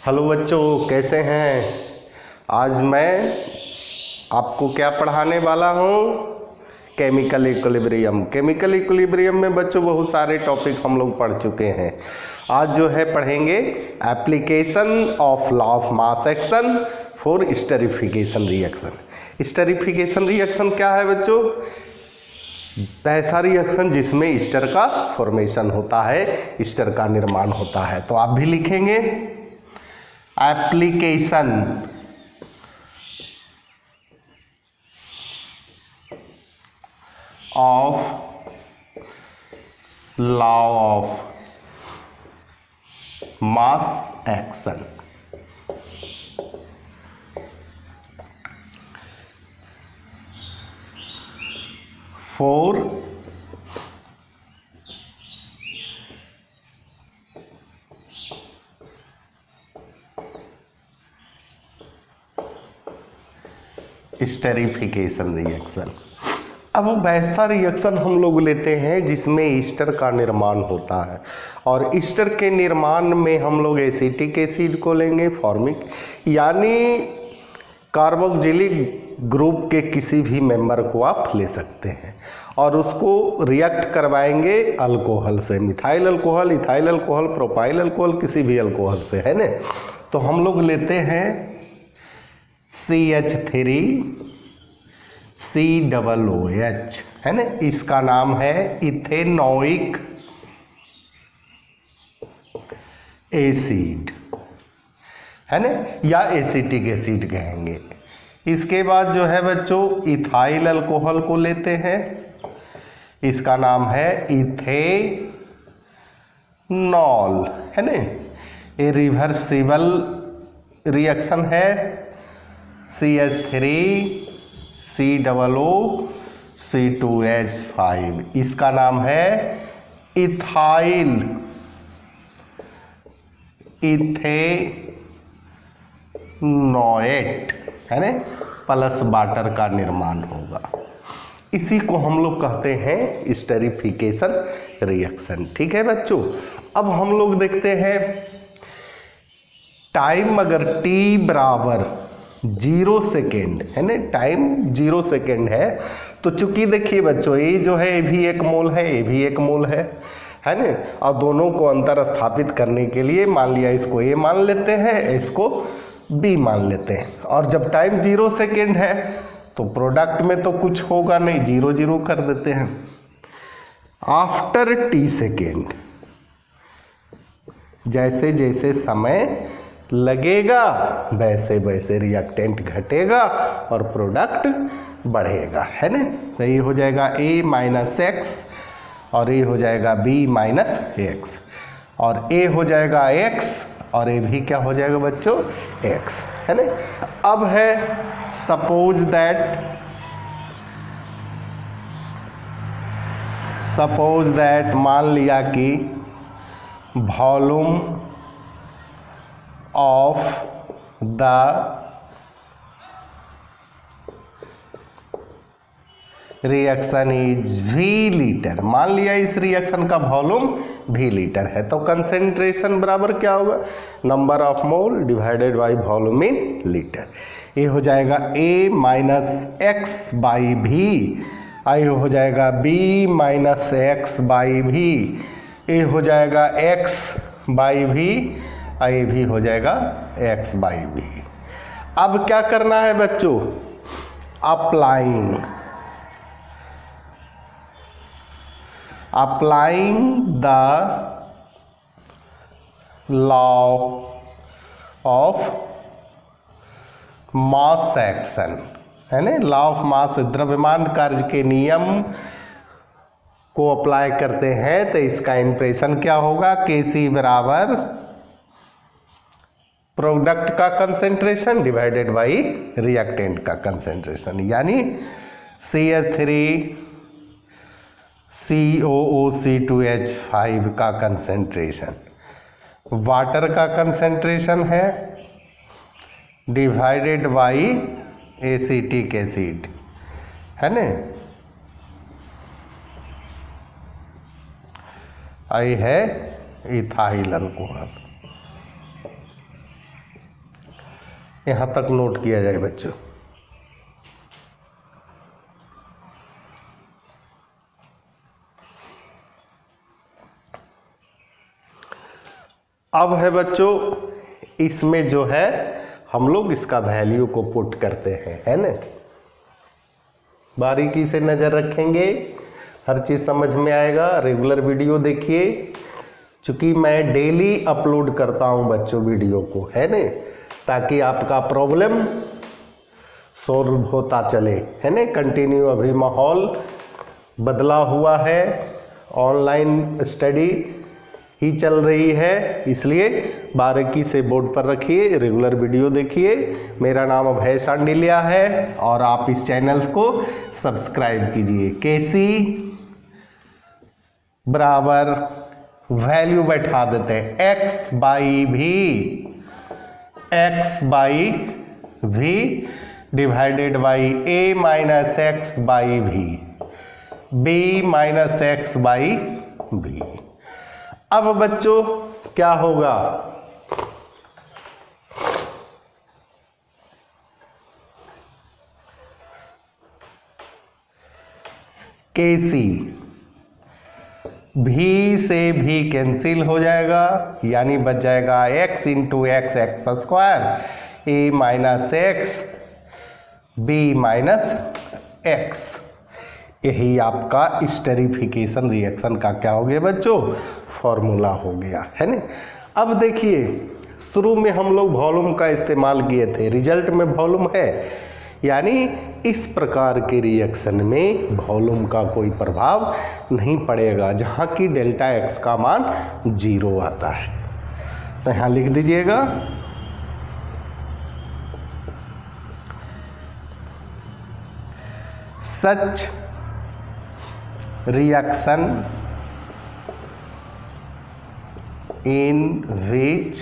Hello बच्चों, कैसे हैं। आज मैं आपको क्या पढ़ाने वाला हूँ, केमिकल इक्विलिब्रियम। केमिकल इक्विलिब्रियम में बच्चों बहुत सारे टॉपिक हम लोग पढ़ चुके हैं। आज जो है पढ़ेंगे application of law of mass action for esterification reaction. Esterification reaction क्या है बच्चों? ऐसा रिएक्शन जिसमें ईस्टर का फॉर्मेशन होता है, ईस्टर का निर्माण होता है। तो आप भी लिखेंगे application of law of mass action for esterification reaction. अब वैसा रिएक्शन हम लोग लेते हैं जिसमें ईस्टर का निर्माण होता है, और ईस्टर के निर्माण में हम लोग एसिटिक एसिड को लेंगे, फॉर्मिक यानी कार्बोक्जिलिक ग्रुप के किसी भी मेंबर को आप ले सकते हैं, और उसको रिएक्ट करवाएंगे अल्कोहल से, methyl alcohol, ethyl alcohol, propyl alcohol, किसी भी अल्कोहल से, है ना। तो हम लोग लेते हैं CH3 COOH, है ना। इसका नाम है इथेनोइक एसिड, है ना, या एसिटिक एसिड कहेंगे। इसके बाद जो है बच्चों इथाइल अल्कोहल को लेते हैं, इसका नाम है इथेनॉल, है ना। ये रिवर्सिबल रिएक्शन है, CH3 COO C2H5, इसका नाम है इथाइल इथेनोएट, है ना, प्लस वाटर का निर्माण होगा। इसी को हम लोग कहते हैं स्टेरिफिकेशन रिएक्शन। ठीक है बच्चों। अब हम लोग देखते हैं टाइम अगर t बराबर 0 सेकेंड, है ना, टाइम 0 सेकेंड है, तो चूंकि देखिए बच्चों ये जो है ये भी एक मोल है, ये भी एक मोल है ना, और दोनों को अंतर स्थापित करने के लिए मान लिया इसको A मान लेते हैं, इसको B मान लेते हैं। और जब टाइम 0 सेकेंड है तो प्रोडक्ट में तो कुछ होगा नहीं, 0 0 कर देते हैं। आफ्टर t सेकेंड, जैसे जैसे समय लगेगा वैसे वैसे रिएक्टेंट घटेगा और प्रोडक्ट बढ़ेगा, है ना। तो ये हो जाएगा A माइनस एक्स, और ये हो जाएगा B माइनस एक्स, और A हो जाएगा x, और ये भी क्या हो जाएगा बच्चों x, है ना। अब है सपोज दैट मान लिया कि volume of the reaction is V litre. मान लिया इस रिएक्शन का वॉल्यूम V लीटर है, तो कंसेंट्रेशन बराबर क्या होगा, number of mole divided by volume in litre. ये हो जाएगा A minus x by V, ये हो जाएगा B minus x by V, ये हो जाएगा x बाई V, ये भी हो जाएगा x बाई V। अब क्या करना है बच्चों, applying the law of mass action, है ना। लॉ ऑफ मास, द्रव्यमान कार्य के नियम को अप्लाई करते हैं, तो इसका इंप्रेशन क्या होगा, Kc बराबर प्रोडक्ट का कंसेंट्रेशन डिवाइडेड बाई रिएक्टेंट का कंसेंट्रेशन, यानी CH3 COO C2H5 का कंसेंट्रेशन वाटर का कंसेंट्रेशन है डिवाइडेड बाई एसिटिक एसिड, है ना। आई है इथाइल अल्कोहल। यहाँ तक नोट किया जाए बच्चों। अब है बच्चों, इसमें जो है हम लोग इसका वैल्यू को पुट करते हैं, है ना। बारीकी से नज़र रखेंगे, हर चीज़ समझ में आएगा। रेगुलर वीडियो देखिए, चूँकि मैं डेली अपलोड करता हूँ बच्चों वीडियो को, है ना, ताकि आपका प्रॉब्लम सॉल्व होता चले, है ना। कंटिन्यू अभी माहौल बदला हुआ है, ऑनलाइन स्टडी ही चल रही है, इसलिए बारीकी से बोर्ड पर रखिए, रेगुलर वीडियो देखिए। मेरा नाम अभय सांडिल्या है और आप इस चैनल को सब्सक्राइब कीजिए। केसी बराबर वैल्यू बैठा देते हैं x बाई भी divided by a minus x by भी, b माइनस एक्स बाई भी। अब बच्चों क्या होगा, केसी भी से भी कैंसिल हो जाएगा, यानी बच जाएगा x into X X square A minus X B minus X. यही आपका स्टेरिफिकेशन रिएक्शन का क्या हो गया बच्चों, फॉर्मूला हो गया, है ना। अब देखिए, शुरू में हम लोग वॉल्यूम का इस्तेमाल किए थे, रिजल्ट में वॉल्यूम है, यानी इस प्रकार के रिएक्शन में वॉल्यूम का कोई प्रभाव नहीं पड़ेगा, जहाँ की डेल्टा एक्स का मान 0 आता है। तो यहाँ लिख दीजिएगा सच reaction in which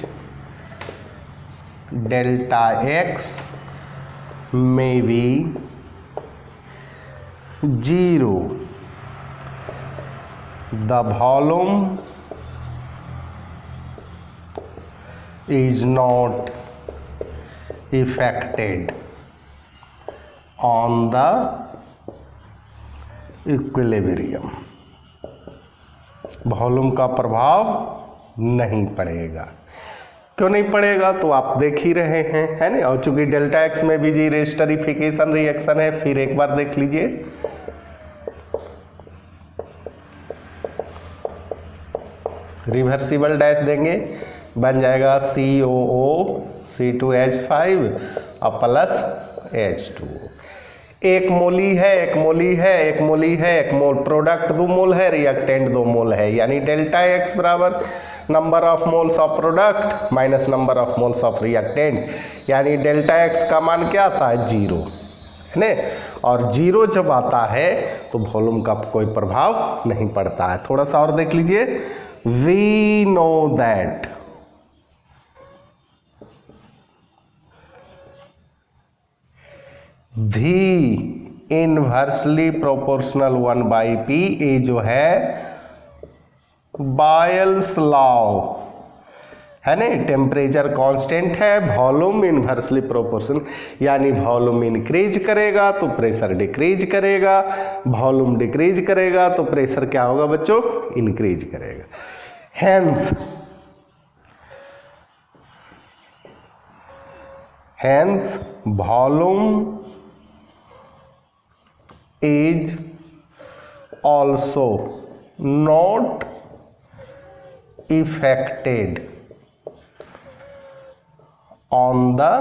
delta x may be 0, the volume is not affected on the equilibrium. Volume का प्रभाव नहीं पड़ेगा। क्यों नहीं पड़ेगा, तो आप देख ही रहे हैं, है ना। और चूंकि डेल्टा एक्स में भी जी स्टेरिफिकेशन रिएक्शन है, फिर एक बार देख लीजिए। रिवर्सिबल डैश देंगे, बन जाएगा COO C2H5 और प्लस H2। एक मोली है, एक मोली है, एक मोली है, एक मोल, प्रोडक्ट 2 मोल है, रिएक्टेंट 2 मोल है, यानी डेल्टा एक्स बराबर number of moles of product minus number of moles of reactant, यानी डेल्टा एक्स का मान क्या आता है 0, है ना। और 0 जब आता है तो वॉल्यूम का कोई प्रभाव नहीं पड़ता है। थोड़ा सा और देख लीजिए, वी नो दैट भी इनवर्सली प्रोपोर्शनल 1/p, ये जो है बायल्स लॉ है ना। टेम्परेचर कांस्टेंट है, वॉल्यूम इनवर्सली प्रोपोर्शनल, यानी वॉल्यूम इंक्रीज करेगा तो प्रेशर डिक्रीज करेगा, वॉल्यूम डिक्रीज करेगा तो प्रेशर क्या होगा बच्चों, इंक्रीज करेगा। Hence volume is also not affected on the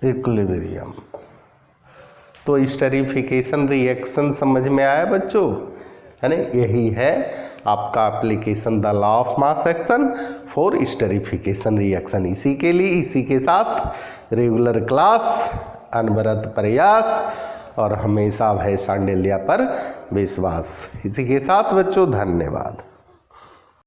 equilibrium. तो स्टेरिफिकेशन रिएक्शन समझ में आया बच्चों, है ना। यही है आपका application the law of mass action for esterification reaction. इसी के लिए, इसी के साथ रेगुलर क्लास, अनवरत प्रयास और हमेशा अभय सांडिल्या पर विश्वास। इसी के साथ बच्चों धन्यवाद।